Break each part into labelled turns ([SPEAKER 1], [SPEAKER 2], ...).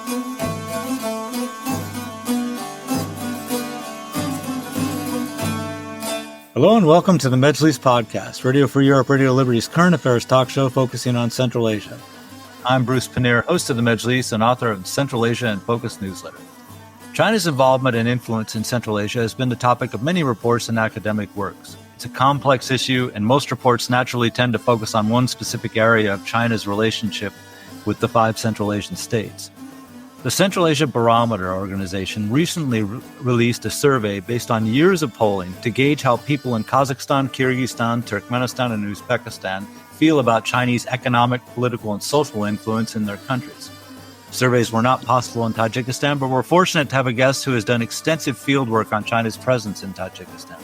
[SPEAKER 1] Hello and welcome to the Majlis podcast, Radio Free Europe, Radio Liberty's current affairs talk show focusing on Central Asia. I'm Bruce Pannier, host of the Majlis and author of the Central Asia and Focus newsletter. China's involvement and influence in Central Asia has been the topic of many reports and academic works. It's a complex issue, and most reports naturally tend to focus on one specific area of China's relationship with the 5 Central Asian states. The Central Asia Barometer organization recently released a survey based on years of polling to gauge how people in Kazakhstan, Kyrgyzstan, Turkmenistan, and Uzbekistan feel about Chinese economic, political, and social influence in their countries. Surveys were not possible in Tajikistan, but we're fortunate to have a guest who has done extensive field work on China's presence in Tajikistan.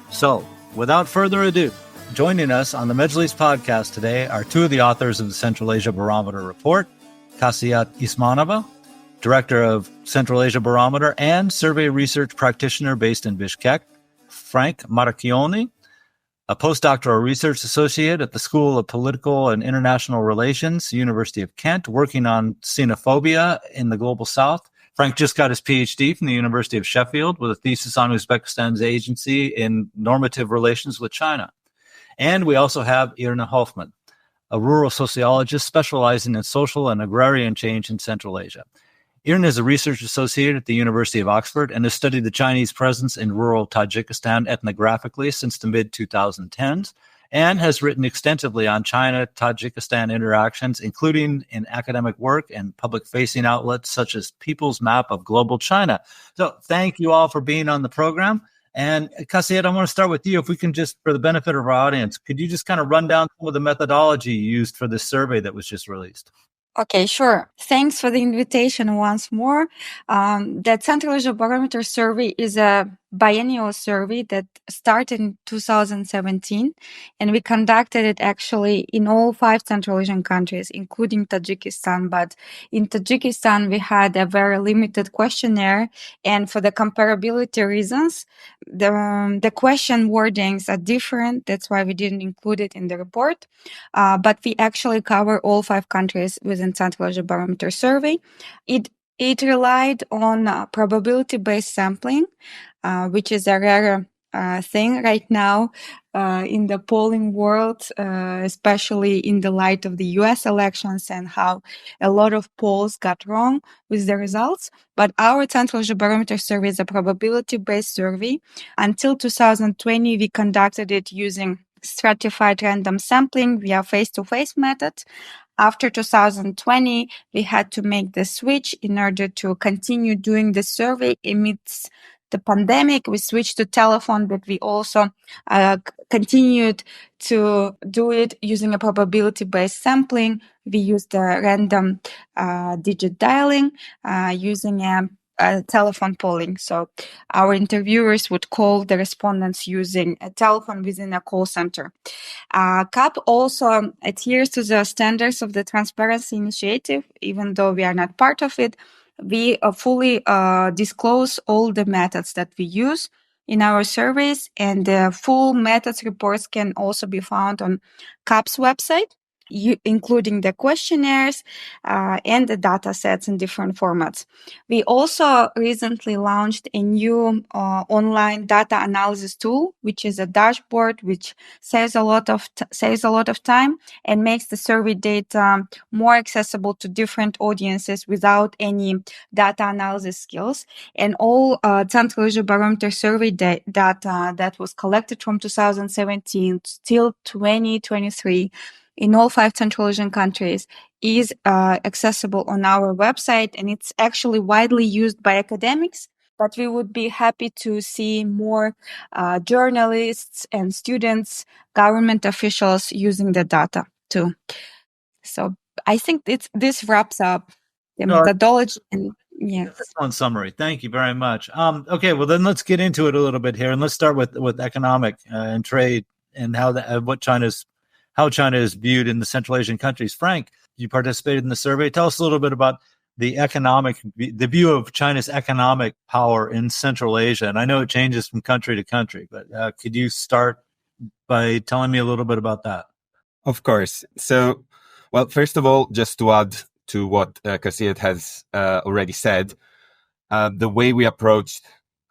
[SPEAKER 1] So, without further ado, joining us on the Majlis podcast today are 2 of the authors of the Central Asia Barometer report, Kasiet Ysmanova, Director of Central Asia Barometer and survey research practitioner based in Bishkek, Frank Maracchione, a postdoctoral research associate at the School of Political and International Relations, University of Kent, working on Sinophobia in the Global South. Frank just got his PhD from the University of Sheffield with a thesis on Uzbekistan's agency in normative relations with China. And we also have Irna Hofman, a rural sociologist specializing in social and agrarian change in Central Asia. Irna is a research associate at the University of Oxford and has studied the Chinese presence in rural Tajikistan ethnographically since the mid-2010s and has written extensively on China-Tajikistan interactions, including in academic work and public-facing outlets such as People's Map of Global China. So thank you all for being on the program. And Kasiet, I want to start with you. If we can just, for the benefit of our audience, could you just kind of run down some of the methodology you used for this survey that was just released?
[SPEAKER 2] Okay, sure. Thanks for the invitation once more. The Central Asia Barometer survey is a biennial survey that started in 2017, and we conducted it actually in all 5 Central Asian countries, including Tajikistan. But in Tajikistan, we had a very limited questionnaire, and for the comparability reasons, the question wordings are different. That's why we didn't include it in the report. But we actually cover all 5 countries within Central Asia Barometer survey. It relied on probability-based sampling, which is a rare thing right now in the polling world, especially in the light of the US elections and how a lot of polls got wrong with the results. But our Central Asia Barometer survey is a probability-based survey. Until 2020, we conducted it using stratified random sampling via face-to-face method. After 2020, we had to make the switch in order to continue doing the survey amidst the pandemic. We switched to telephone, but we also continued to do it using a probability-based sampling. We used the random digit dialing using a telephone polling. So our interviewers would call the respondents using a telephone within a call center. CAP also adheres to the standards of the Transparency Initiative, even though we are not part of it. We fully disclose all the methods that we use in our surveys, and the full methods reports can also be found on CAP's website, including the questionnaires and the data sets in different formats. We also recently launched a new online data analysis tool, which is a dashboard which saves a lot of time and makes the survey data more accessible to different audiences without any data analysis skills. And all Central Asia Barometer survey data that was collected from 2017 till 2023 in all 5 Central Asian countries is accessible on our website, and it's actually widely used by academics, but we would be happy to see more journalists and students, government officials using the data too. So I think this wraps up the methodology. And yeah,
[SPEAKER 1] excellent summary. Thank you very much. Okay, well then let's get into it a little bit here, and let's start with economic and trade and how China is viewed in the Central Asian countries. Frank, you participated in the survey. Tell us a little bit about the view of China's economic power in Central Asia. And I know it changes from country to country, but could you start by telling me a little bit about that?
[SPEAKER 3] Of course. So, well, first of all, just to add to what Kasiet has already said, the way we approached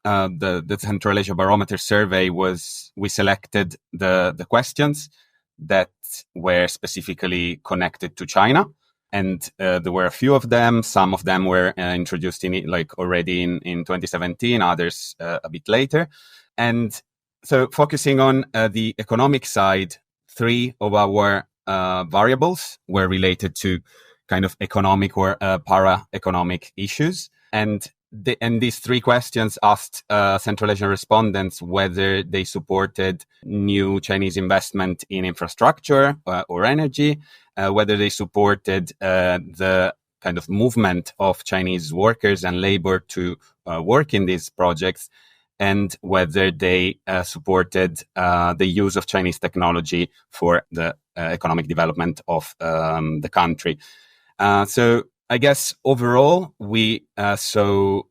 [SPEAKER 3] the Central Asia Barometer survey was we selected the questions that were specifically connected to China. And there were a few of them. Some of them were introduced already in 2017, others a bit later. And so focusing on the economic side, 3 of our variables were related to kind of economic or para-economic issues. And these 3 questions asked Central Asian respondents whether they supported new Chinese investment in infrastructure or energy, whether they supported the kind of movement of Chinese workers and labor to work in these projects, and whether they supported the use of Chinese technology for the economic development of the country. So I guess overall, we saw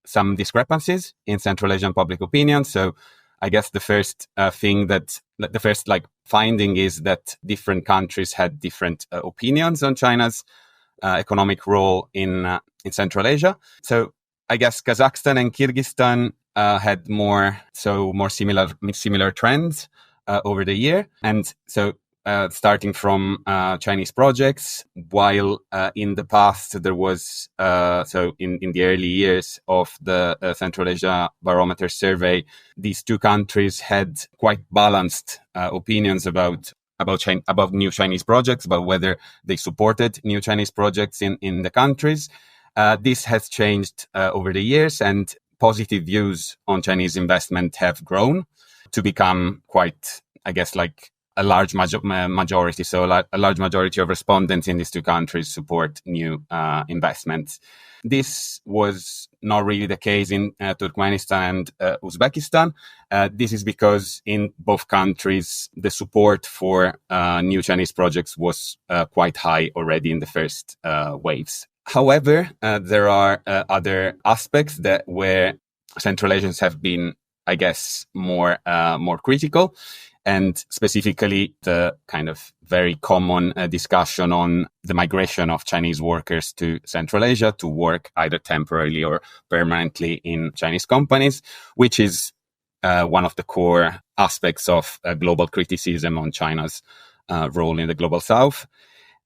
[SPEAKER 3] some discrepancies in Central Asian public opinion. So I guess the first finding is that different countries had different opinions on China's economic role in Central Asia. So I guess Kazakhstan and Kyrgyzstan had more similar trends over the year, and so. Starting from Chinese projects, while in the past there was, in the early years of the Central Asia Barometer survey, these 2 countries had quite balanced opinions about new Chinese projects, about whether they supported new Chinese projects in the countries. This has changed over the years, and positive views on Chinese investment have grown to become quite, I guess, a large majority. So a large majority of respondents in these 2 countries support new investments. This was not really the case in Turkmenistan and Uzbekistan. This is because in both countries, the support for new Chinese projects was quite high already in the first waves. However, there are other aspects where Central Asians have been, I guess, more critical. And specifically, the kind of very common discussion on the migration of Chinese workers to Central Asia to work either temporarily or permanently in Chinese companies, which is one of the core aspects of global criticism on China's role in the global South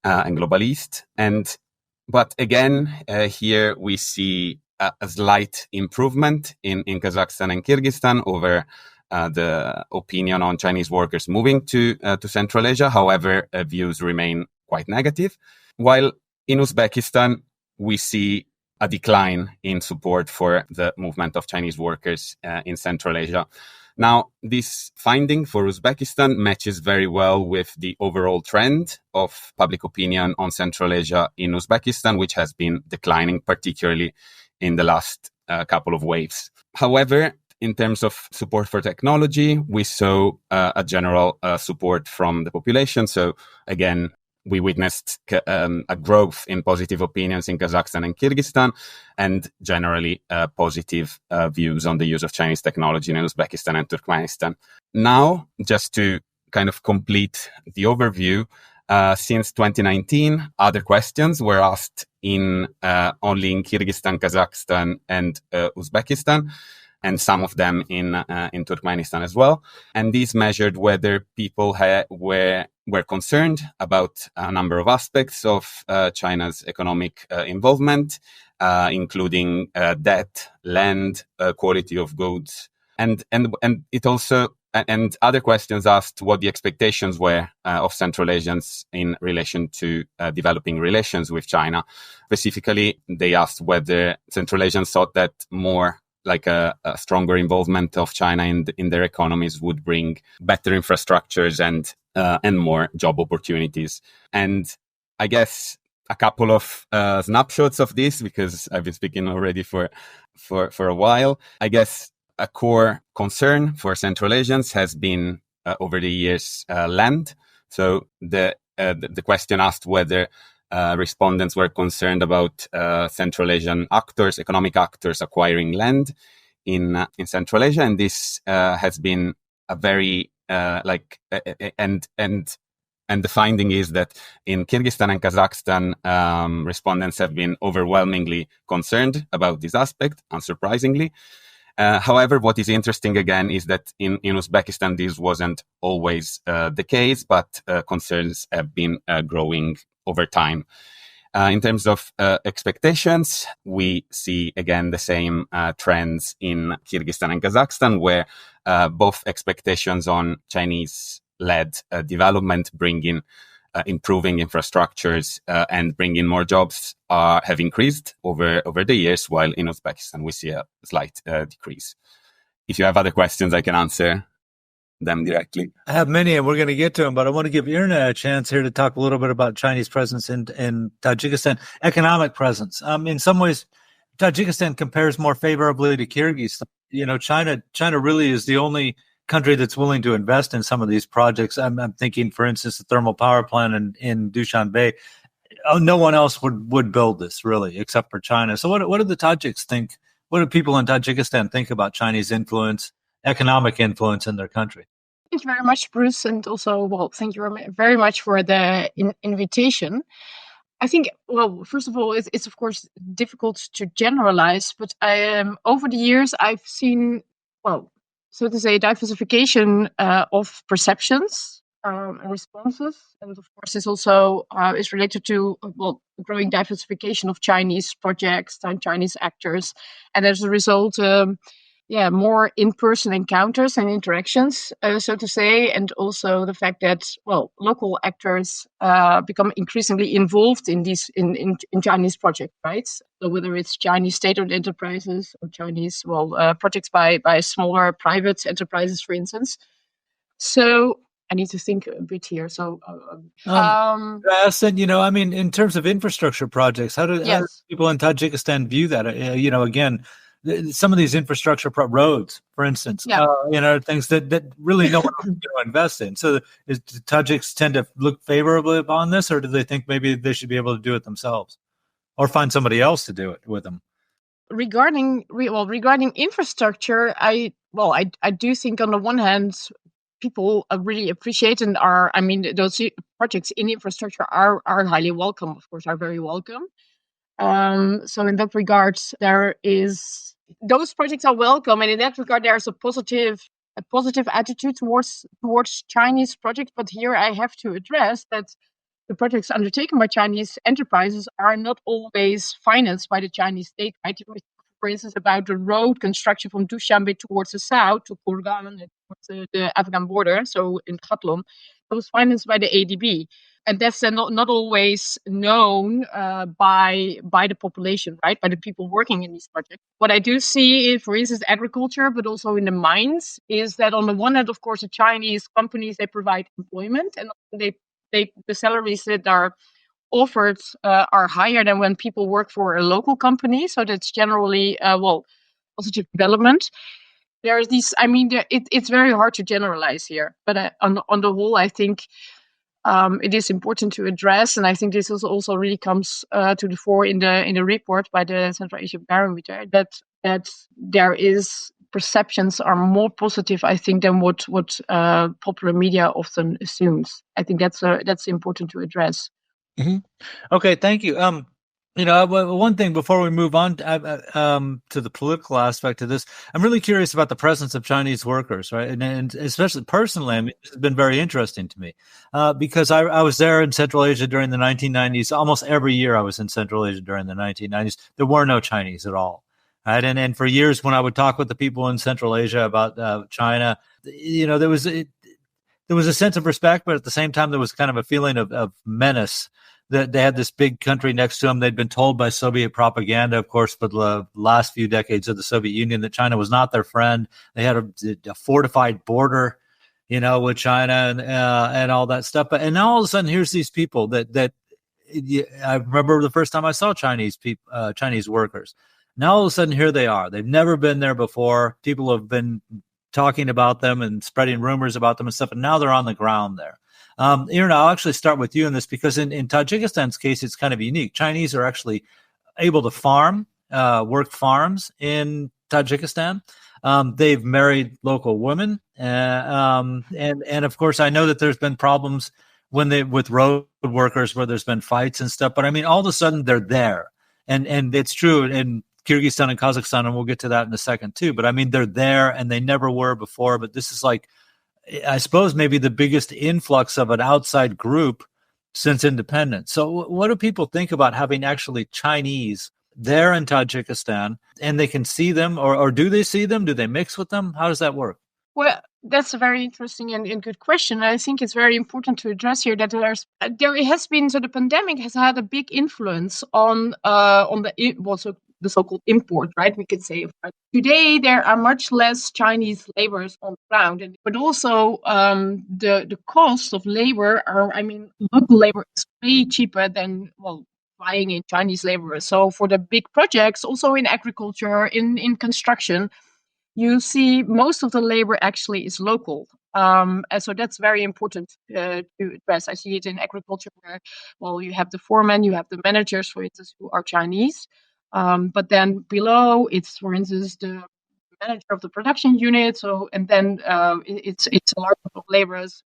[SPEAKER 3] and global East. But again, here we see a slight improvement in Kazakhstan and Kyrgyzstan over the opinion on Chinese workers moving to Central Asia. However, views remain quite negative. While in Uzbekistan, we see a decline in support for the movement of Chinese workers in Central Asia. Now, this finding for Uzbekistan matches very well with the overall trend of public opinion on Central Asia in Uzbekistan, which has been declining, particularly in the last couple of waves. However, in terms of support for technology, we saw a general support from the population. So again, we witnessed a growth in positive opinions in Kazakhstan and Kyrgyzstan, and generally positive views on the use of Chinese technology in Uzbekistan and Turkmenistan. Now, just to kind of complete the overview, since 2019, other questions were asked only in Kyrgyzstan, Kazakhstan, and Uzbekistan, and some of them in Turkmenistan as well. And these measured whether people were concerned about a number of aspects of China's economic involvement, including debt, land, quality of goods, and it also. And other questions asked what the expectations were of Central Asians in relation to developing relations with China. Specifically, they asked whether Central Asians thought that more like a stronger involvement of China in their economies would bring better infrastructures and more job opportunities. And I guess a couple of snapshots of this, because I've been speaking already for a while. I guess a core concern for Central Asians has been over the years land. So the question asked whether respondents were concerned about Central Asian actors, economic actors acquiring land in Central Asia, and this has been a very and And the finding is that in Kyrgyzstan and Kazakhstan, respondents have been overwhelmingly concerned about this aspect, unsurprisingly. However, what is interesting again is that in Uzbekistan, this wasn't always the case, but concerns have been growing over time. In terms of expectations, we see again the same trends in Kyrgyzstan and Kazakhstan, where both expectations on Chinese-led development, bringing improving infrastructures and bringing more jobs have increased over the years, while in Uzbekistan we see a slight decrease. If you have other questions, I can answer them directly.
[SPEAKER 1] I have many, and we're going to get to them, but I want to give Irna a chance here to talk a little bit about Chinese presence in Tajikistan, economic presence. In some ways, Tajikistan compares more favorably to Kyrgyzstan. You know, China really is the only country that's willing to invest in some of these projects. I'm thinking, for instance, the thermal power plant in Dushanbe. No one else would build this, really, except for China. So what do the Tajiks think? What do people in Tajikistan think about Chinese influence, economic influence in their country?
[SPEAKER 4] Thank you very much, Bruce. And also, well, thank you very much for the invitation. I think, well, first of all, it's of course difficult to generalize, but over the years, I've seen, well, so to say, diversification of perceptions and responses. And of course, this also is related to, well, growing diversification of Chinese projects and Chinese actors. And as a result, more in-person encounters and interactions, so to say, and also the fact that, well, local actors become increasingly involved in these in Chinese projects, right? So whether it's Chinese state-owned enterprises or Chinese, projects by smaller private enterprises, for instance. So I need to think a bit here. So,
[SPEAKER 1] you know, I mean, in terms of infrastructure projects, how do people in Tajikistan view that? You know, again, some of these infrastructure roads, for instance, you know, things that really no one wants to invest in. So do Tajiks tend to look favorably upon this, or do they think maybe they should be able to do it themselves or find somebody else to do it with them?
[SPEAKER 4] Regarding infrastructure, I do think on the one hand, people really appreciate and those projects in infrastructure are highly welcome, of course, are very welcome. So in that regard, those projects are welcome, and in that regard, there's a positive attitude towards Chinese projects. But here, I have to address that the projects undertaken by Chinese enterprises are not always financed by the Chinese state. Right? For instance, about the road construction from Dushanbe towards the south to Kurgan and towards the Afghan border, so in Khatlon, it was financed by the ADB. And that's not always known by the population, right? By the people working in these projects. What I do see, for instance, agriculture, but also in the mines, is that on the one hand, of course, the Chinese companies, they provide employment, and the salaries that are offered are higher than when people work for a local company. So that's generally positive development. There are these. I mean, it's very hard to generalize here, but on the whole, I think. It is important to address, and I think this also really comes to the fore in the report by the Central Asia Barometer that there is perceptions are more positive, I think, than what popular media often assumes. I think that's important to address.
[SPEAKER 1] Mm-hmm. Okay, thank you. You know, one thing before we move on to the political aspect of this, I'm really curious about the presence of Chinese workers, right? And especially personally, I mean, this has been very interesting to me because I was there in Central Asia during the 1990s. Almost every year I was in Central Asia during the 1990s. There were no Chinese at all, right? And for years when I would talk with the people in Central Asia about China, you know, there was a sense of respect, but at the same time, there was kind of a feeling of menace. That they had this big country next to them. They'd been told by Soviet propaganda, of course, for the last few decades of the Soviet Union that China was not their friend. They had a fortified border, you know, with China and all that stuff. And now all of a sudden, here's these people that I remember the first time I saw Chinese workers. Now all of a sudden, here they are. They've never been there before. People have been talking about them and spreading rumors about them and stuff, and now they're on the ground there. Irna, I'll actually start with you in this because in Tajikistan's case, it's kind of unique. Chinese are actually able to farm, work farms in Tajikistan. They've married local women. And of course, I know that there's been problems with road workers where there's been fights and stuff. But I mean, all of a sudden they're there. And it's true in Kyrgyzstan and Kazakhstan, and we'll get to that in a second too. But I mean, they're there and they never were before. But this is like, I suppose, maybe the biggest influx of an outside group since independence. So what do people think about having actually Chinese there in Tajikistan, and they can see them, or do they see them? Do they mix with them? How does that work?
[SPEAKER 4] Well, that's a very interesting and good question. I think it's very important to address here that there has been, so the pandemic has had a big influence on the so-called import, right? We could say today there are much less Chinese laborers on the ground, but also the cost of labor local labor is way cheaper than buying in Chinese laborers. So for the big projects, also in agriculture, in construction, you see most of the labor actually is local. And so that's very important to address. I see it in agriculture where, you have the foremen, you have the managers, for instance, who are Chinese. But then below, it's, for instance, the manager of the production unit. So, and then it's a lot of laborers.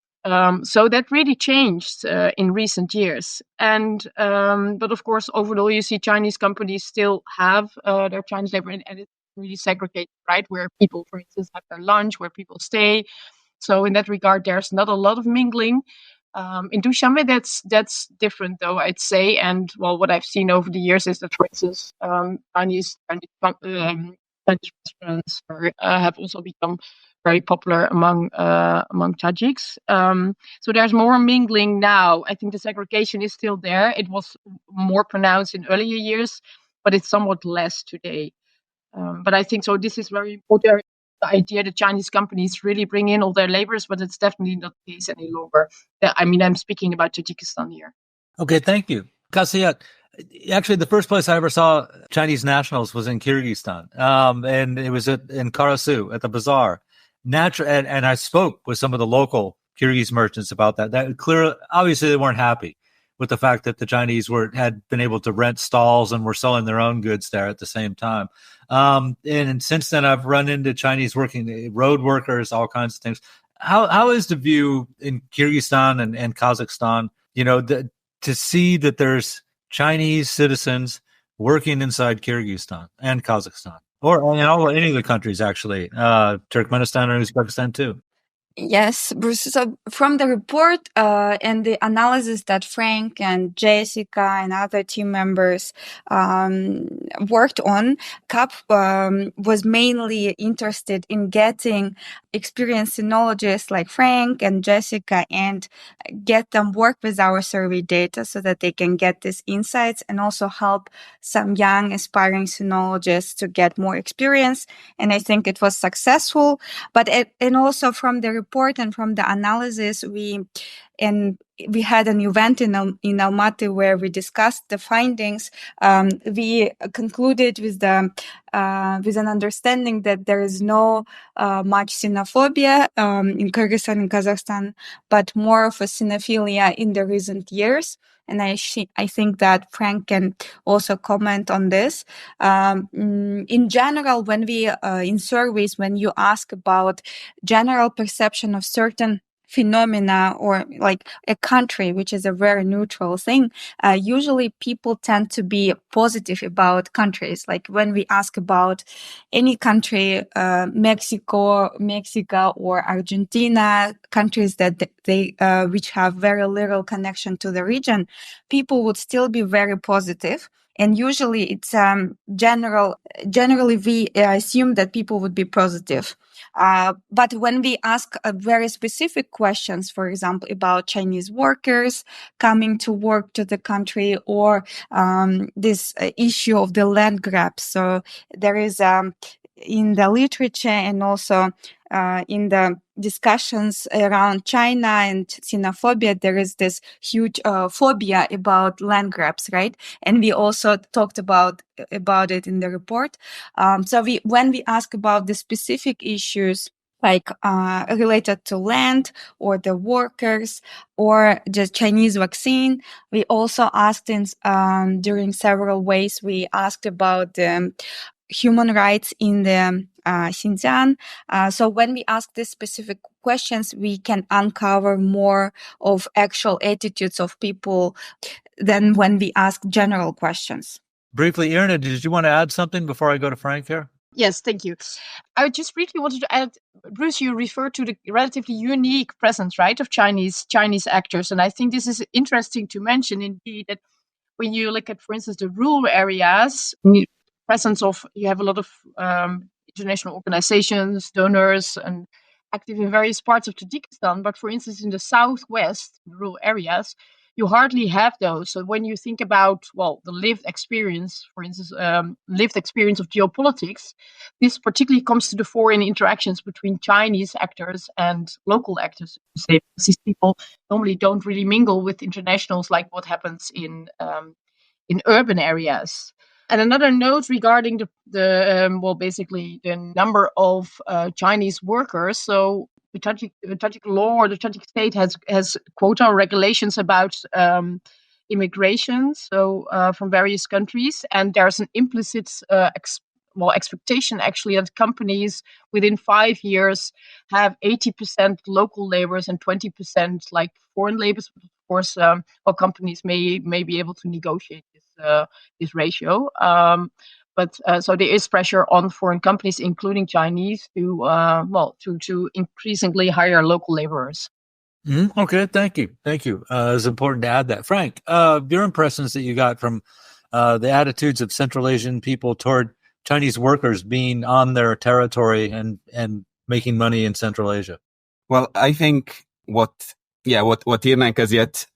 [SPEAKER 4] So that really changed in recent years. And but of course, overall, you see Chinese companies still have their Chinese labor, and it's really segregated, right? Where people, for instance, have their lunch, where people stay. So in that regard, there's not a lot of mingling. In Dushanbe, that's different, though, I'd say. And what I've seen over the years is that, for instance, Chinese restaurants have also become very popular among Tajiks. So there's more mingling now. I think the segregation is still there. It was more pronounced in earlier years, but it's somewhat less today. But I think so. This is very important. The idea that Chinese companies really bring in all their laborers, but it's definitely not the case any longer. I'm speaking about Tajikistan here.
[SPEAKER 1] Okay, thank you, Kasiet. Actually, the first place I ever saw Chinese nationals was in Kyrgyzstan, and it was in Karasu at the bazaar. And I spoke with some of the local Kyrgyz merchants about that. That clearly, obviously, they weren't happy with the fact that the Chinese had been able to rent stalls and were selling their own goods there at the same time. And since then, I've run into Chinese working road workers, all kinds of things. How is the view in Kyrgyzstan and Kazakhstan? To see that there's Chinese citizens working inside Kyrgyzstan and Kazakhstan, or any of the countries actually, Turkmenistan or Uzbekistan too.
[SPEAKER 2] Yes, Bruce. So from the report and the analysis that Frank and Jessica and other team members worked on, CAP was mainly interested in getting experienced sinologists like Frank and Jessica and get them work with our survey data so that they can get these insights and also help some young aspiring sinologists to get more experience. And I think it was successful. But and also from the report and from the analysis, we had an event in Almaty where we discussed the findings. We concluded with an understanding that there is no much Sinophobia in Kyrgyzstan and Kazakhstan, but more of a sinophilia in the recent years. And I think that Frank can also comment on this. In general, when we in surveys, when you ask about general perception of certain phenomena or like a country, which is a very neutral thing, usually people tend to be positive about countries. Like when we ask about any country, Mexico or Argentina, countries that they which have very little connection to the region, people would still be very positive. And usually it's generally we assume that people would be positive. But when we ask very specific questions, for example, about Chinese workers coming to work to the country or this issue of the land grabs. So there is in the literature and also in the discussions around China and Sinophobia, there is this huge phobia about land grabs, right? And we also talked about it in the report. So when we ask about the specific issues like related to land or the workers or the Chinese vaccine, we also asked during several ways. We asked about human rights in the Xinjiang. So when we ask these specific questions, we can uncover more of actual attitudes of people than when we ask general questions.
[SPEAKER 1] Briefly, Irna, did you want to add something before I go to Frank here?
[SPEAKER 4] Yes, thank you. I just briefly wanted to add, Bruce, you referred to the relatively unique presence, right, of Chinese actors. And I think this is interesting to mention, indeed, that when you look at, for instance, the rural areas, presence of, you have a lot of international organizations, donors, and active in various parts of Tajikistan. But for instance, in the southwest, rural areas, you hardly have those. So when you think about, well, the lived experience, for instance, lived experience of geopolitics, this particularly comes to the fore in interactions between Chinese actors and local actors. These people normally don't really mingle with internationals like what happens in urban areas. And another note regarding basically the number of Chinese workers. So the Tajik law or the Tajik state has quota regulations about immigration, so from various countries, and there's an implicit expectation actually that companies within 5 years have 80% local laborers and 20% like foreign laborers. Of course, companies may be able to negotiate this ratio. But so there is pressure on foreign companies, including Chinese, to increasingly hire local laborers.
[SPEAKER 1] Mm-hmm. Okay, thank you. It's important to add that. Frank, your impressions that you got from the attitudes of Central Asian people toward Chinese workers being on their territory and making money in Central Asia.
[SPEAKER 3] Well, I think what Irna and Kasiet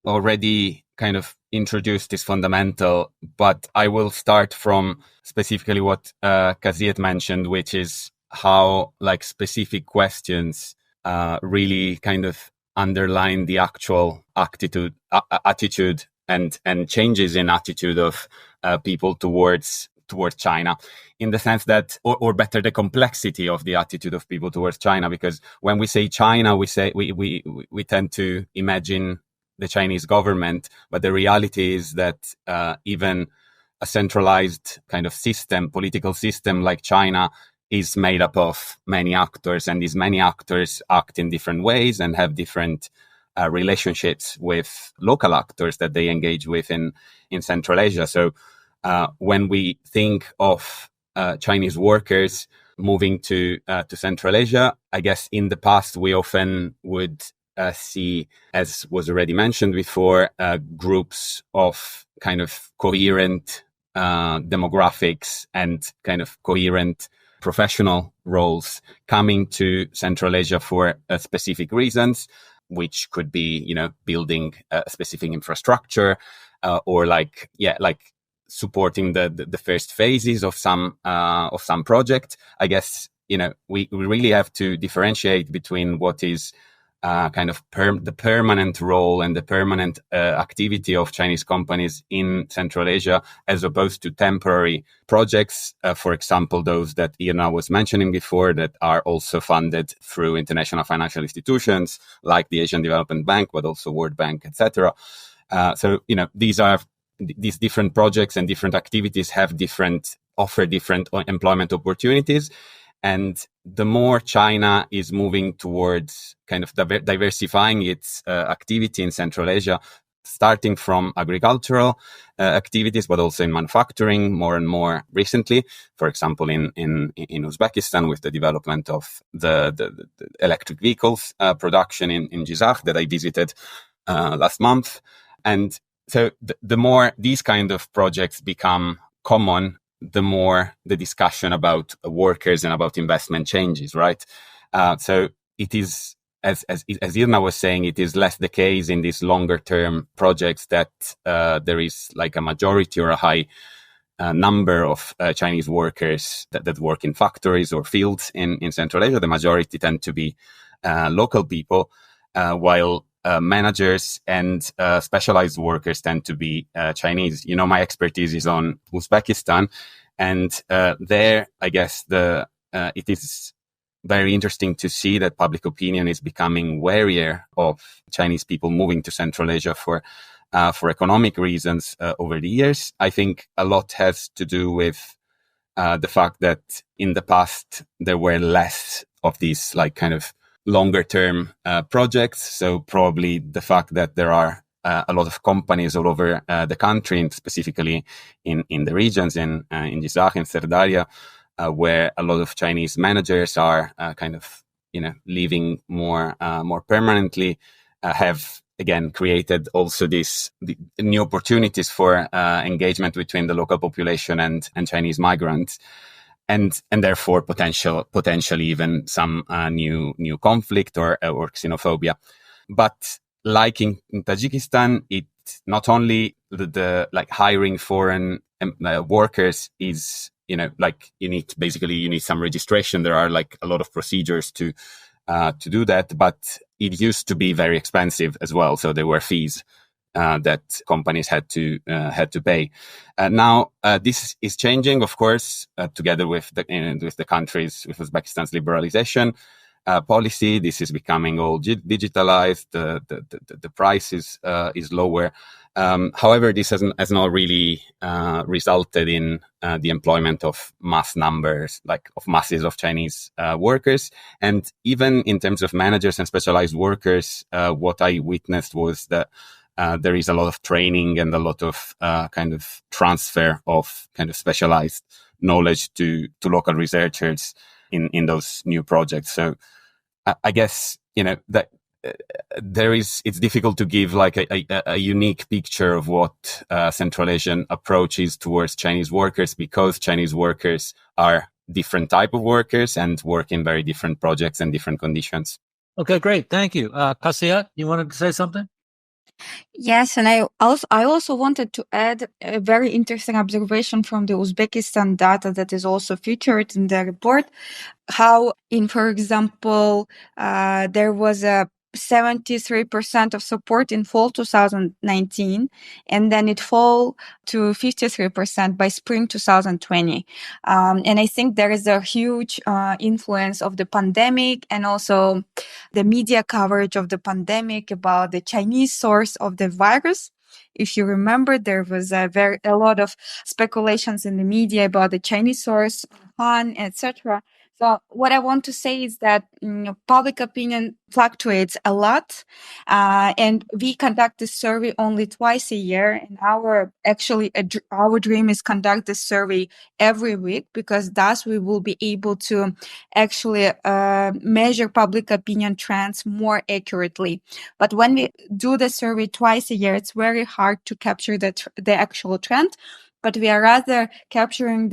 [SPEAKER 3] already kind of introduced is fundamental, but I will start from specifically what Kasiet mentioned, which is how like specific questions really kind of underline the actual attitude and changes in attitude of people towards China, in the sense that, or better, the complexity of the attitude of people towards China. Because when we say China, we tend to imagine the Chinese government, but the reality is that even a centralized kind of system, political system like China, is made up of many actors, and these many actors act in different ways and have different relationships with local actors that they engage with in Central Asia. So when we think of Chinese workers moving to Central Asia, I guess in the past we often would see, as was already mentioned before, groups of kind of coherent demographics and kind of coherent professional roles coming to Central Asia for specific reasons, which could be, building a specific infrastructure or like supporting the first phases of some project. I guess we really have to differentiate between what is kind of the permanent role and the permanent activity of Chinese companies in Central Asia, as opposed to temporary projects. For example, those that Irna was mentioning before, that are also funded through international financial institutions like the Asian Development Bank, but also World Bank, etc. So these different projects and different activities offer different employment opportunities. And the more China is moving towards kind of diversifying its activity in Central Asia, starting from agricultural activities, but also in manufacturing more and more recently. For example, in Uzbekistan, with the development of the electric vehicles production in Jizakh that I visited last month. And so the more these kind of projects become common, the more the discussion about workers and about investment changes, right? So it is, as Irna was saying, it is less the case in these longer term projects that there is like a majority or a high number of Chinese workers that work in factories or fields in Central Asia. The majority tend to be local people, while managers and specialized workers tend to be Chinese. My expertise is on Uzbekistan, and there, I guess it is very interesting to see that public opinion is becoming warier of Chinese people moving to Central Asia for economic reasons over the years. I think a lot has to do with the fact that in the past there were less of these like kind of longer term projects. So probably the fact that there are a lot of companies all over the country, and specifically in the regions in Jizzakh, in Sirdarya, where a lot of Chinese managers are kind of living more permanently, have again created also the new opportunities for engagement between the local population and Chinese migrants. And therefore potentially even some new conflict or xenophobia. But like in Tajikistan, it's not only the like hiring foreign workers is like you need some registration. There are like a lot of procedures to do that, but it used to be very expensive as well. So there were fees that companies had to pay. Now this is changing, of course, together with the countries, with Uzbekistan's liberalization policy. This is becoming all digitalized. The price is lower. However, this has not really resulted in the employment of mass numbers, like of masses of Chinese workers. And even in terms of managers and specialized workers, what I witnessed was that there is a lot of training and a lot of kind of transfer of kind of specialized knowledge to local researchers in those new projects. So I guess that it's difficult to give like a unique picture of what Central Asian approach is towards Chinese workers, because Chinese workers are different type of workers and work in very different projects and different conditions.
[SPEAKER 1] Okay, great. Thank you. Kasiet, you wanted to say something?
[SPEAKER 2] Yes, and I also wanted to add a very interesting observation from the Uzbekistan data that is also featured in the report. How for example, there was a 73% of support in fall 2019, and then it fell to 53% by spring 2020. And I think there is a huge influence of the pandemic and also the media coverage of the pandemic about the Chinese source of the virus. If you remember, there was a lot of speculations in the media about the Chinese source, Han, etc. So what I want to say is that public opinion fluctuates a lot, and we conduct this survey only twice a year. And our dream is conduct this survey every week, because thus we will be able to actually measure public opinion trends more accurately. But when we do the survey twice a year, it's very hard to capture the actual trend. But we are rather capturing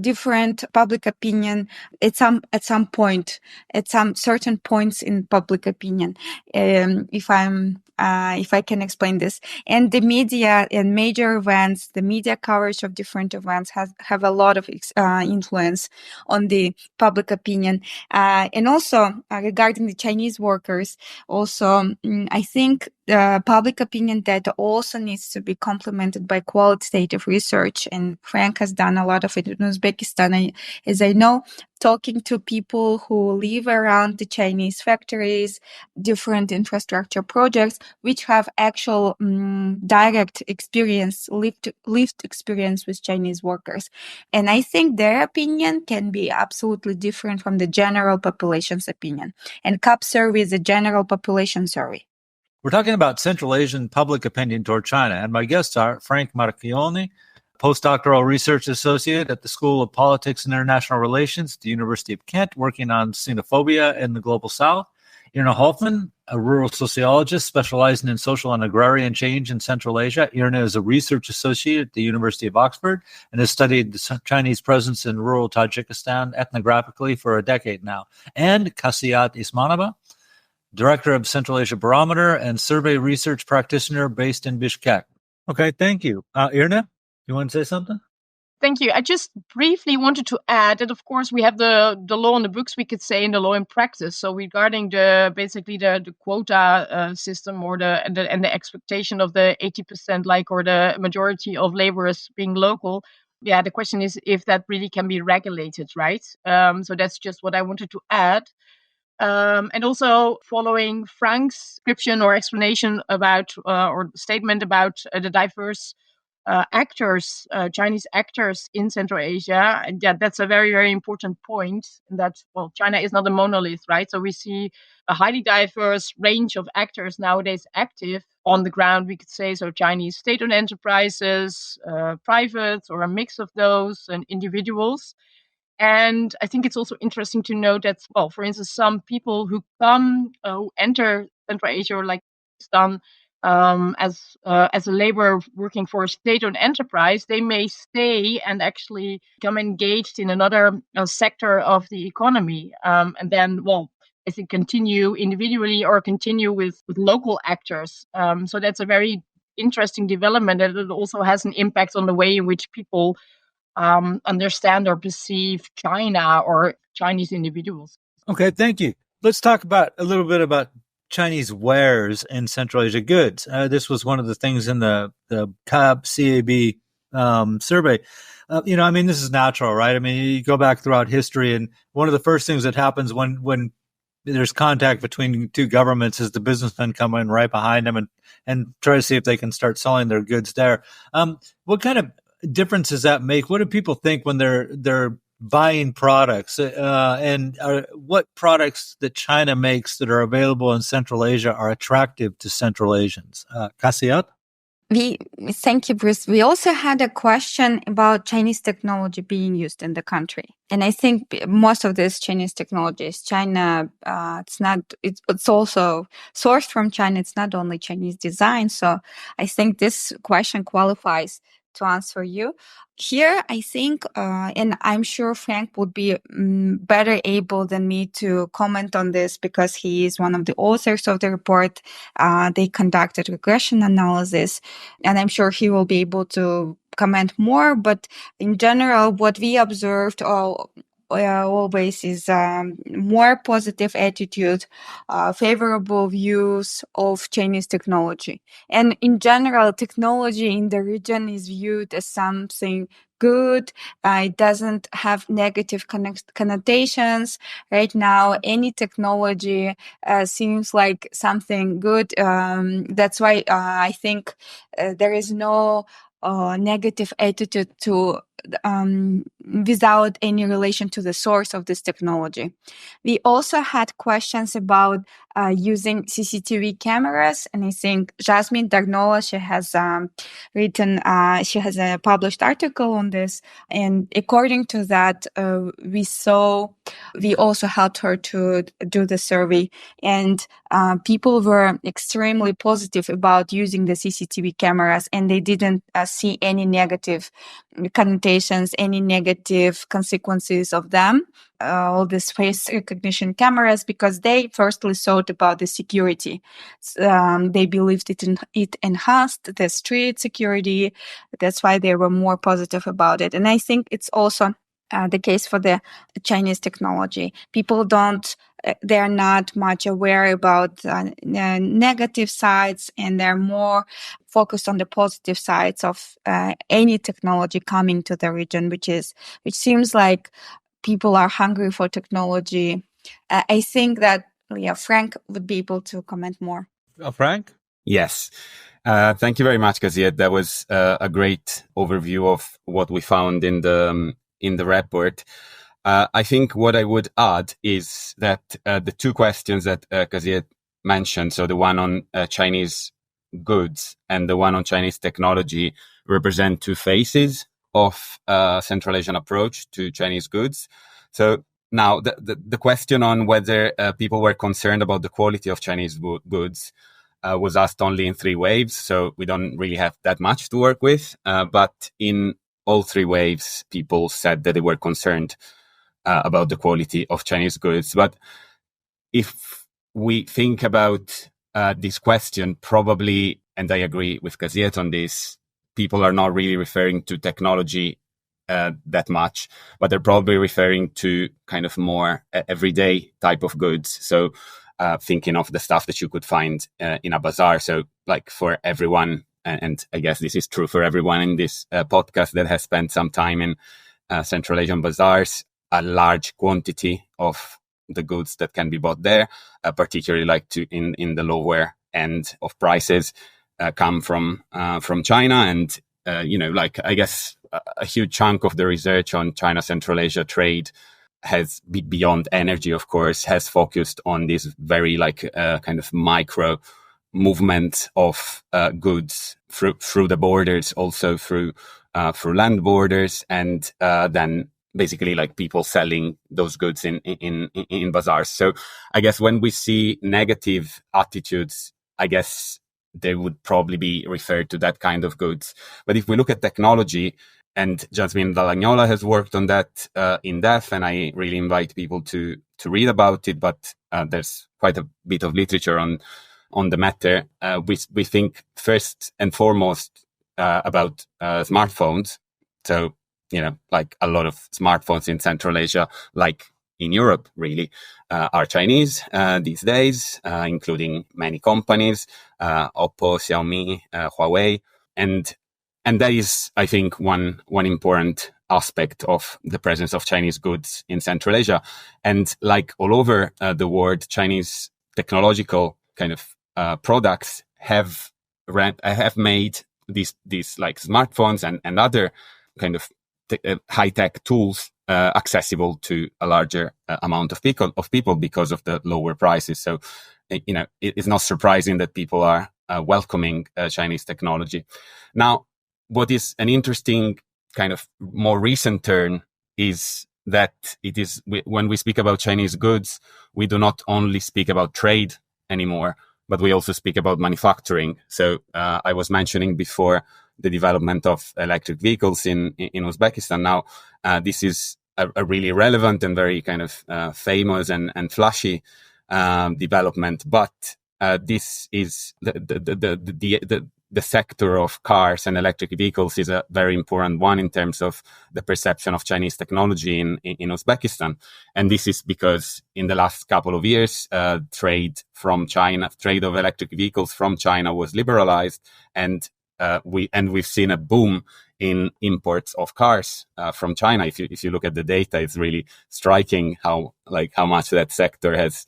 [SPEAKER 2] different public opinion at some point, at some certain points in public opinion. If I can explain this. And the media and major events, the media coverage of different events have a lot of influence on the public opinion. And also regarding the Chinese workers, also I think the public opinion data also needs to be complemented by qualitative research. And Frank has done a lot of it in Uzbekistan, as I know, talking to people who live around the Chinese factories, different infrastructure projects, which have actual direct experience, lived experience with Chinese workers. And I think their opinion can be absolutely different from the general population's opinion. And CAP survey is a general population survey.
[SPEAKER 1] We're talking about Central Asian public opinion toward China, and my guests are Frank Maracchione, postdoctoral research associate at the School of Politics and International Relations at the University of Kent, working on xenophobia in the Global South. Irna Hofman, a rural sociologist specializing in social and agrarian change in Central Asia. Irna is a research associate at the University of Oxford and has studied the Chinese presence in rural Tajikistan ethnographically for a decade now. And Kasiet Ysmanova, Director of Central Asia Barometer and survey research practitioner based in Bishkek. Okay, thank you. Irna, you want to say something?
[SPEAKER 4] Thank you. I just briefly wanted to add that, of course, we have the law in the books, we could say, and the law in practice. So regarding the quota system or the expectation of the 80% or the majority of laborers being local, the question is if that really can be regulated, right? So that's just what I wanted to add. And also following Frank's description or explanation about or statement about the diverse actors, Chinese actors in Central Asia. And yeah, that's a very, very important point. That, well, China is not a monolith, right? So we see a highly diverse range of actors nowadays active on the ground, we could say. So Chinese state-owned enterprises, private or a mix of those, and individuals. And I think it's also interesting to note that, well, for instance, some people who enter Central Asia, or like Pakistan, as a laborer working for a state-owned enterprise, they may stay and actually become engaged in another sector of the economy, and then, well, I think continue individually or continue with local actors. So that's a very interesting development, and it also has an impact on the way in which people understand or perceive China or Chinese individuals.
[SPEAKER 1] Okay, thank you. Let's talk a little bit about Chinese wares in Central Asia goods. This was one of the things in the CAB survey. This is natural, right? I mean, you go back throughout history, and one of the first things that happens when there's contact between two governments is the businessmen come in right behind them and try to see if they can start selling their goods there. What kind of difference does that make? What do people think when they're buying products, and what products that China makes that are available in Central Asia are attractive to Central Asians? Kasiet?
[SPEAKER 2] Thank you, Bruce. We also had a question about Chinese technology being used in the country. And I think most of this Chinese technology is China. It's also sourced from China. It's not only Chinese design. So I think this question qualifies to answer you. Here, I think, and I'm sure Frank would be better able than me to comment on this because he is one of the authors of the report. They conducted regression analysis, and I'm sure he will be able to comment more. But in general, what we observed always is more positive attitude, favorable views of Chinese technology. And in general, technology in the region is viewed as something good. It doesn't have negative connotations. Right now, any technology seems like something good. That's why I think there is no negative attitude to without any relation to the source of this technology. We also had questions about using CCTV cameras, and I think Jasmine Dagnola, she has she has a published article on this, and according to that, we also helped her to do the survey, and people were extremely positive about using the CCTV cameras, and they didn't see any negative connotations, any negative consequences of them, all these face recognition cameras, because they firstly thought about the security. They believed it enhanced the street security. That's why they were more positive about it. And I think it's also the case for the Chinese technology. People they're not much aware about negative sides, and they're more focused on the positive sides of any technology coming to the region, which seems like people are hungry for technology. I think that Frank would be able to comment more.
[SPEAKER 1] Frank?
[SPEAKER 3] Yes. Thank you very much, Kasiet. That was a great overview of what we found in the report. I think what I would add is that the two questions that Kasiet mentioned, so the one on Chinese goods and the one on Chinese technology, represent two phases of Central Asian approach to Chinese goods. So now the question on whether people were concerned about the quality of Chinese goods was asked only in 3 waves. So we don't really have that much to work with. But in all 3 waves, people said that they were concerned about the quality of Chinese goods. But if we think about this question, probably, and I agree with Kasiet on this, people are not really referring to technology that much, but they're probably referring to kind of more everyday type of goods. So thinking of the stuff that you could find in a bazaar. So like for everyone, and I guess this is true for everyone in this podcast that has spent some time in Central Asian bazaars, a large quantity of the goods that can be bought there, particularly like in the lower end of prices, come from China. And like I guess a huge chunk of the research on China Central Asia trade has beyond energy, of course, has focused on this very kind of micro movement of goods through the borders, also through land borders, and then basically like people selling those goods in bazaars. So I guess when we see negative attitudes, I guess they would probably be referred to that kind of goods. But if we look at technology, and Jasmine Dalagnola has worked on that in depth, and I really invite people to read about it. But there's quite a bit of literature on the matter. We think first and foremost about smartphones. So like a lot of smartphones in Central Asia, like in Europe, really, are Chinese these days, including many companies, Oppo, Xiaomi, Huawei, and that is, I think, one important aspect of the presence of Chinese goods in Central Asia. And like all over the world, Chinese technological kind of products have made these like smartphones and other kind of high-tech tools accessible to a larger amount of people because of the lower prices. So, it's not surprising that people are welcoming Chinese technology. Now, what is an interesting kind of more recent turn is that it is when we speak about Chinese goods, we do not only speak about trade anymore, but we also speak about manufacturing. So I was mentioning before the development of electric vehicles in Uzbekistan. Now, this is a really relevant and very kind of famous and flashy development, but this is the sector of cars and electric vehicles is a very important one in terms of the perception of Chinese technology in Uzbekistan. And this is because in the last couple of years, trade of electric vehicles from China was liberalized, and we've seen a boom in imports of cars from China. If you look at the data, it's really striking how much that sector has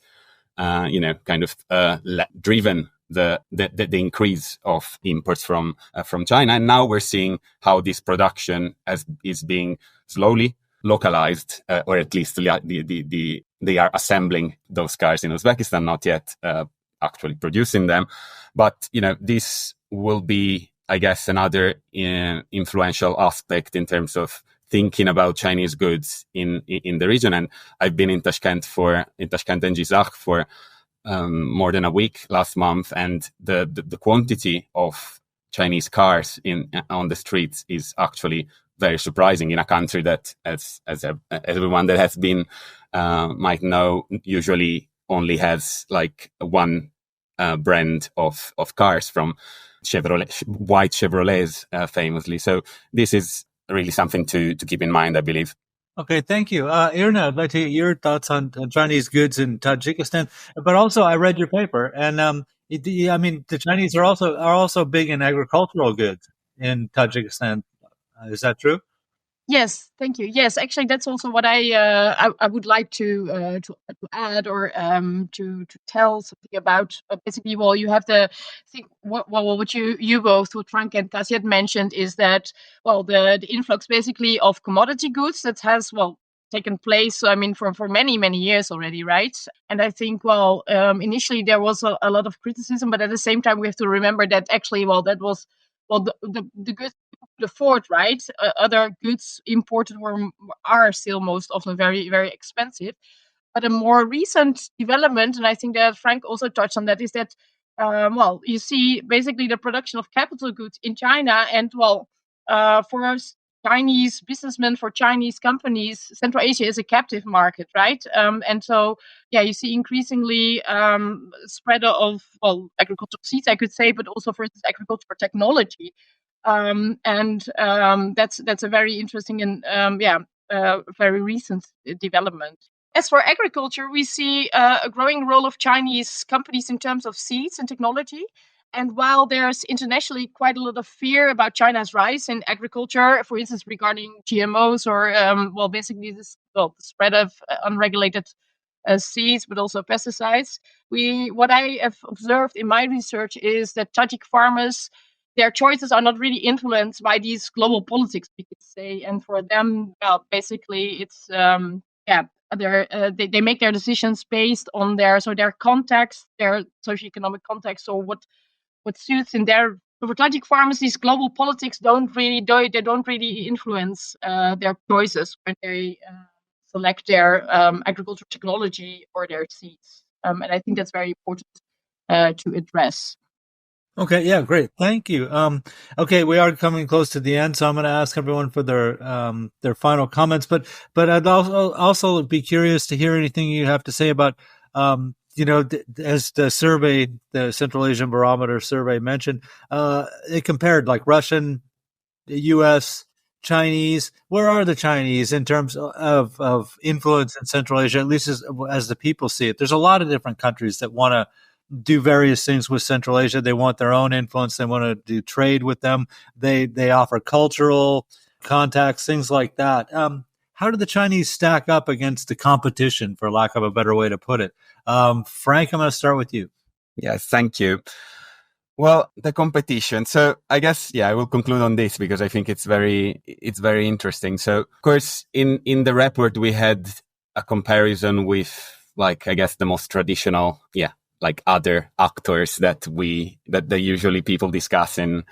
[SPEAKER 3] driven the increase of imports from China. And now we're seeing how this production is being slowly localized, or at least they are assembling those cars in Uzbekistan, not yet actually producing them. But this will be, I guess, another influential aspect in terms of thinking about Chinese goods in the region. And I've been in Tashkent and Jizakh for more than a week last month, and the quantity of Chinese cars on the streets is actually very surprising in a country that, as everyone that has been might know, usually only has like one brand of cars, from white Chevrolets famously. So this is really something to keep in mind, I believe.
[SPEAKER 1] Okay, thank you. Irna, I'd like to hear your thoughts on Chinese goods in Tajikistan. But also, I read your paper, and the Chinese are also big in agricultural goods in Tajikistan. Is that true?
[SPEAKER 4] Yes, thank you. Yes, actually, that's also what I would like to add, or to tell something about. Basically, well, you have the thing. What you both, what Frank and Kasiet mentioned, is that the influx basically of commodity goods that has taken place. So I mean, for many years already, right? And I think initially there was a lot of criticism, but at the same time we have to remember that actually that was the goods could afford, right? Other goods imported are still most often very, very expensive. But a more recent development, and I think that Frank also touched on that, is that you see basically the production of capital goods in China, and for us Chinese businessmen, for Chinese companies, Central Asia is a captive market, right? And so you see increasingly spread of agricultural seeds, I could say, but also, for instance, agricultural technology. That's a very interesting and very recent development. As for agriculture, we see a growing role of Chinese companies in terms of seeds and technology. And while there's internationally quite a lot of fear about China's rise in agriculture, for instance, regarding GMOs or basically the spread of unregulated seeds, but also pesticides, what I have observed in my research is that Tajik farmers their choices are not really influenced by these global politics, we could say. And for them, well, basically, it's they make their decisions based on their context, their socioeconomic context, or what suits in their. For Tajik farmers, these global politics don't really influence their choices when they select their agricultural technology or their seeds. And I think that's very important to address.
[SPEAKER 1] Okay, yeah, great. Thank you. Okay, we are coming close to the end, so I'm going to ask everyone for their final comments. But I'd also be curious to hear anything you have to say about, as the survey, the Central Asian Barometer survey mentioned, it compared like Russian, U.S., Chinese. Where are the Chinese in terms of influence in Central Asia, at least as the people see it? There's a lot of different countries that want to do various things with Central Asia. They want their own influence. They want to do trade with them. They offer cultural contacts, things like that. How do the Chinese stack up against the competition, for lack of a better way to put it? Frank, I'm going to start with you.
[SPEAKER 3] Yes, thank you. Well, the competition. So I guess, I will conclude on this because I think it's very interesting. So of course, in the report, we had a comparison with, like, I guess the most traditional, like other actors that the usually people discuss in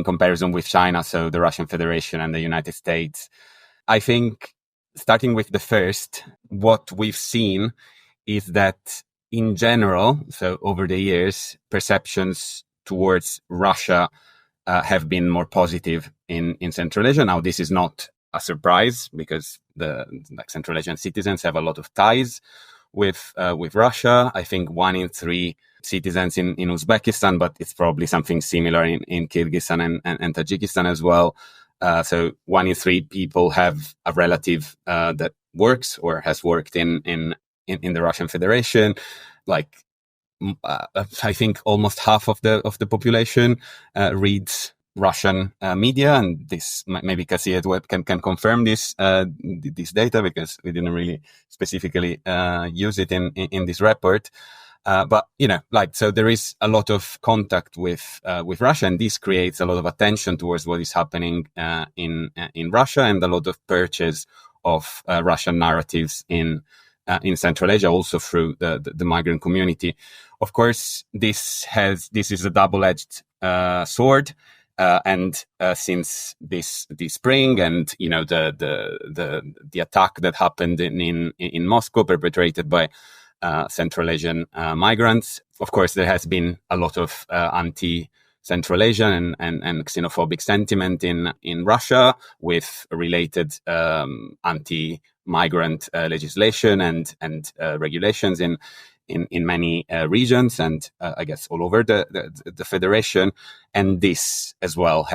[SPEAKER 3] comparison with China, so the Russian Federation and the United States. I think starting with the first, what we've seen is that in general, so over the years, perceptions towards Russia have been more positive in Central Asia. Now, this is not a surprise because the Central Asian citizens have a lot of ties with Russia. I think 1 in 3 citizens in Uzbekistan, but it's probably something similar in Kyrgyzstan and Tajikistan as well. So 1 in 3 people have a relative that works or has worked in the Russian Federation. Like I think almost half of the population reads Russian media, and this maybe Kasiet can confirm this data because we didn't really specifically use it in this report. But so there is a lot of contact with Russia, and this creates a lot of attention towards what is happening in Russia, and a lot of purchase of Russian narratives in Central Asia, also through the migrant community. Of course, this is a double-edged sword. And since this spring, and the attack that happened in Moscow, perpetrated by Central Asian migrants, of course, there has been a lot of anti-Central Asian and xenophobic sentiment in Russia, with related anti-migrant legislation and regulations in many regions, and I guess all over the federation, and this as well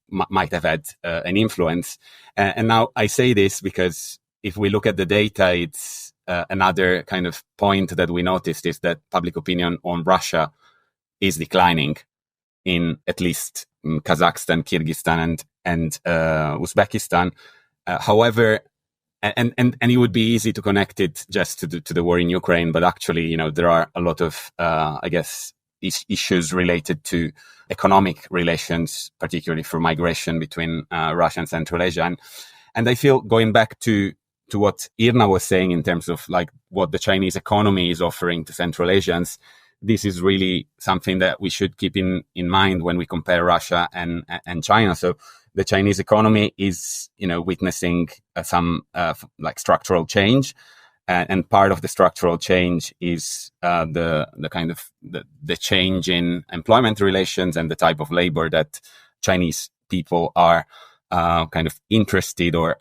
[SPEAKER 3] might have had an influence. And now I say this because if we look at the data, it's another kind of point that we noticed is that public opinion on Russia is declining in at least Kazakhstan, Kyrgyzstan, and Uzbekistan. However, and it would be easy to connect it just to the war in Ukraine, but actually, there are a lot of, I guess, issues related to economic relations, particularly for migration between Russia and Central Asia. And I feel, going back to what Irna was saying in terms of like what the Chinese economy is offering to Central Asians, this is really something that we should keep in mind when we compare Russia and China. So the Chinese economy is, witnessing some like structural change, and part of the structural change is the kind of the change in employment relations and the type of labor that Chinese people are kind of interested or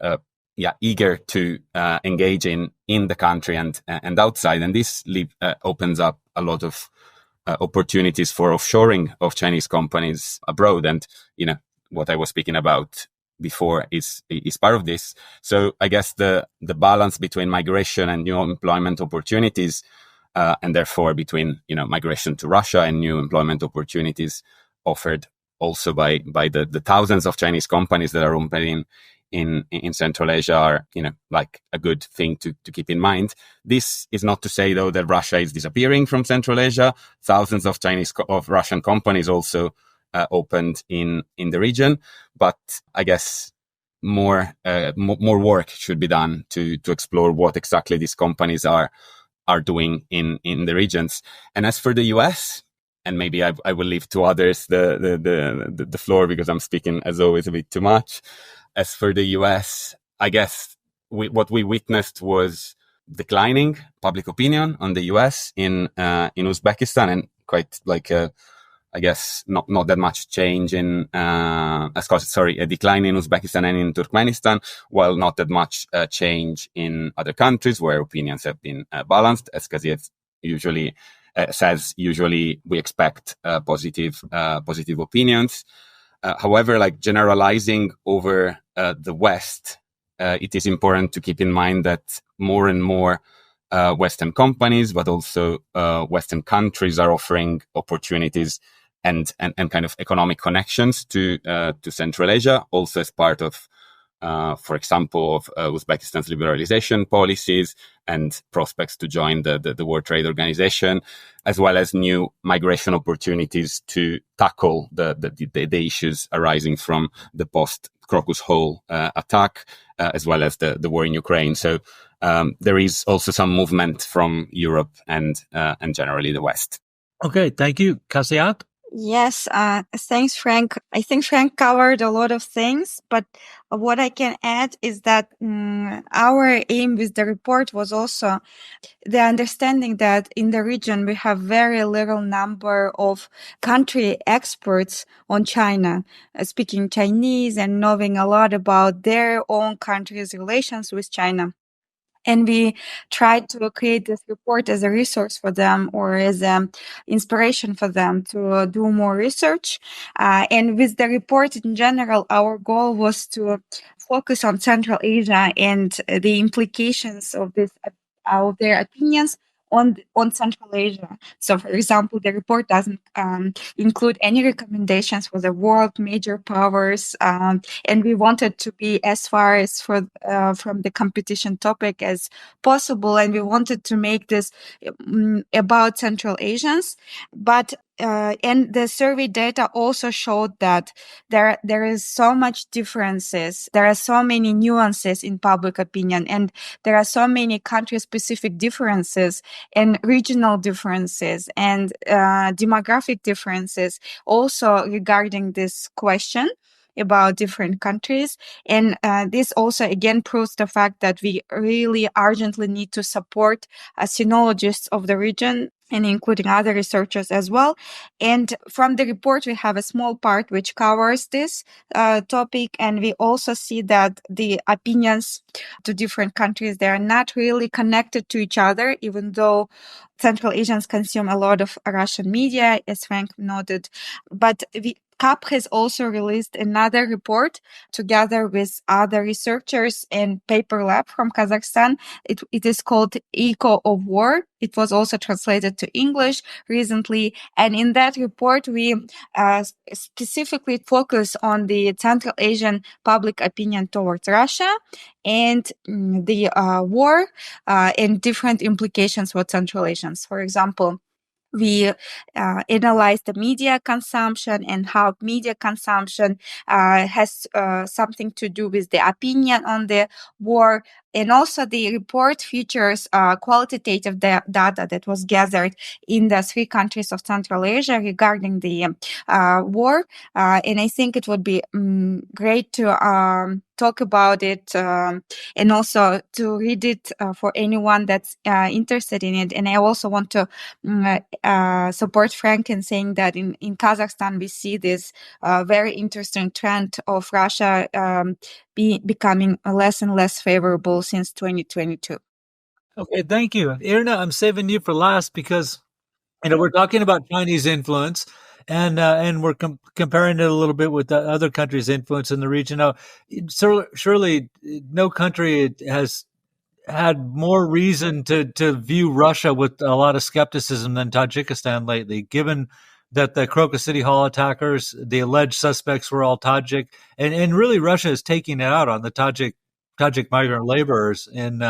[SPEAKER 3] eager to engage in the country and outside, and this opens up a lot of opportunities for offshoring of Chinese companies abroad, and what I was speaking about before is part of this. So I guess the balance between migration and new employment opportunities, and therefore between migration to Russia and new employment opportunities offered also by the thousands of Chinese companies that are operating in Central Asia, are like a good thing to keep in mind. This is not to say though that Russia is disappearing from Central Asia. Thousands of Russian companies also opened in the region. But I guess more work should be done to explore what exactly these companies are doing in the regions. And as for the US, and maybe I will leave to others the floor because I'm speaking as always a bit too much. As for the US, I guess what we witnessed was declining public opinion on the US in Uzbekistan, and quite like I guess not that much change in a decline in Uzbekistan and in Turkmenistan, while not that much change in other countries where opinions have been balanced. As Kasiet usually says, usually we expect positive opinions. However, like generalizing over the West, it is important to keep in mind that more and more Western companies, but also Western countries are offering opportunities and kind of economic connections to Central Asia, also as part of, for example, of Uzbekistan's liberalization policies and prospects to join the World Trade Organization, as well as new migration opportunities to tackle the issues arising from the post-Crocus Hole attack, as well as the war in Ukraine. So there is also some movement from Europe and generally the West.
[SPEAKER 1] Okay, thank you. Kasiet?
[SPEAKER 2] Yes, thanks, Frank. I think Frank covered a lot of things, but what I can add is that our aim with the report was also the understanding that in the region we have very little number of country experts on China, speaking Chinese and knowing a lot about their own country's relations with China. And we tried to create this report as a resource for them or as an inspiration for them to do more research. And with the report in general, our goal was to focus on Central Asia and the implications of this, of their opinions on Central Asia. So, for example, the report doesn't include any recommendations for the world major powers, and we wanted to be as far as from the competition topic as possible, and we wanted to make this about Central Asians, but and the survey data also showed that there is so much differences. There are so many nuances in public opinion, and there are so many country-specific differences and regional differences and demographic differences also regarding this question about different countries. And this also again proves the fact that we really urgently need to support sinologists of the region and including other researchers as well. And from the report, we have a small part which covers this topic. And we also see that the opinions to different countries, they are not really connected to each other, even though Central Asians consume a lot of Russian media, as Frank noted. But CAP has also released another report together with other researchers and Paper Lab from Kazakhstan. It is called Echo of War. It was also translated to English recently. And in that report, we specifically focus on the Central Asian public opinion towards Russia and the war and different implications for Central Asians. For example, we analyze the media consumption and how media consumption has something to do with the opinion on the war. And also the report features qualitative data that was gathered in the 3 countries of Central Asia regarding the war. And I think it would be great to talk about it and also to read it for anyone that's interested in it. And I also want to support Frank in saying that in Kazakhstan, we see this very interesting trend of Russia becoming less and less favorable since 2022.
[SPEAKER 1] Okay, thank you. Irna, I'm saving you for last because, we're talking about Chinese influence and we're comparing it a little bit with the other countries' influence in the region. Now, surely no country has had more reason to view Russia with a lot of skepticism than Tajikistan lately, given that the Crocus City Hall attackers, the alleged suspects were all Tajik, and really Russia is taking it out on the Tajik migrant laborers in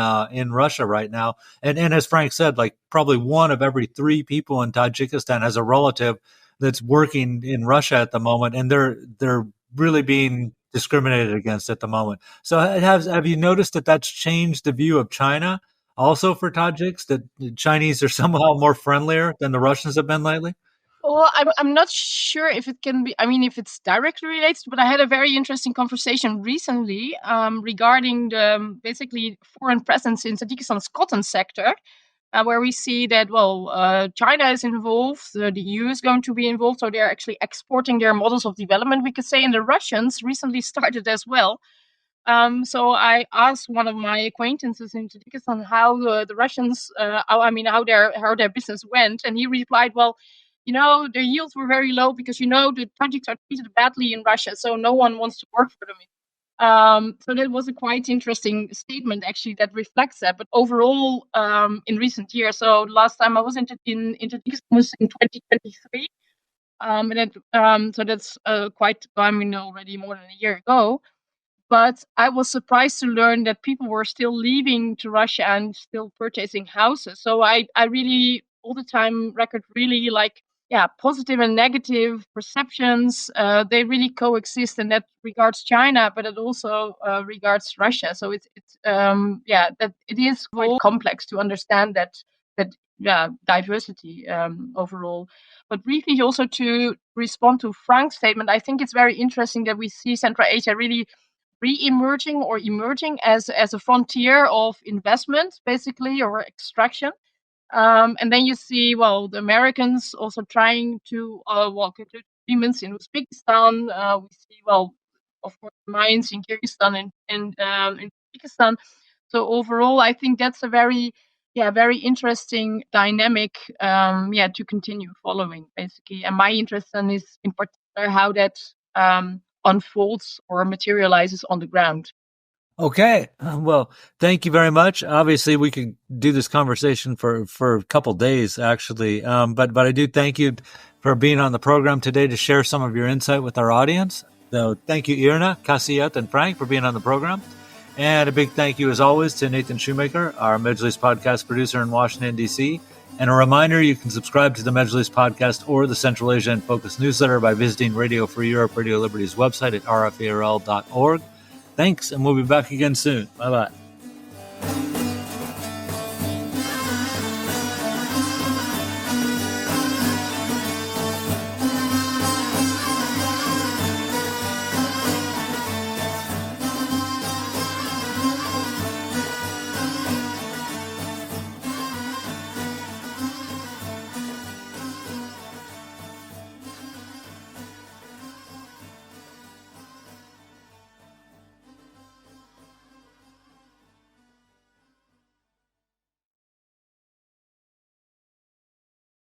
[SPEAKER 1] Russia right now. And as Frank said, like probably 1 of every 3 people in Tajikistan has a relative that's working in Russia at the moment, and they're really being discriminated against at the moment. So have you noticed that that's changed the view of China also for Tajiks, that the Chinese are somehow more friendlier than the Russians have been lately?
[SPEAKER 4] Well, I'm not sure if it can be, I mean, if it's directly related, but I had a very interesting conversation recently regarding the basically foreign presence in Tajikistan's cotton sector, where we see that, China is involved, the EU is going to be involved, so they're actually exporting their models of development, we could say, and the Russians recently started as well. So I asked one of my acquaintances in Tajikistan how the Russians, how their business went, and he replied, "Well, their yields were very low because the Tajiks are treated badly in Russia, so no one wants to work for them." So that was a quite interesting statement, actually, that reflects that. But overall, in recent years, so last time I was in Tajikistan was in 2023, so that's already more than a year ago. But I was surprised to learn that people were still leaving to Russia and still purchasing houses. So I really all the time record really positive and negative perceptions. They really coexist, and that regards China, but it also regards Russia. So it's that it is quite complex to understand that diversity overall. But briefly, also to respond to Frank's statement, I think it's very interesting that we see Central Asia really re-emerging or emerging as a frontier of investment, basically, or extraction. And then you see, the Americans also trying to conclude agreements in Uzbekistan. We see, of course, mines in Kyrgyzstan and in Tajikistan. So overall, I think that's a very interesting dynamic, to continue following, basically. And my interest then is in particular how that unfolds or materializes on the ground.
[SPEAKER 1] Okay. Well, thank you very much. Obviously, we could do this conversation for a couple days, actually. But I do thank you for being on the program today to share some of your insight with our audience. So thank you, Irna, Kasiet, and Frank for being on the program. And a big thank you, as always, to Nathan Shoemaker, our Medjlis podcast producer in Washington, D.C. And a reminder, you can subscribe to the Medjlis podcast or the Central Asia in Focus newsletter by visiting Radio Free Europe, Radio Liberty's website at rfarl.org. Thanks, and we'll be back again soon. Bye-bye.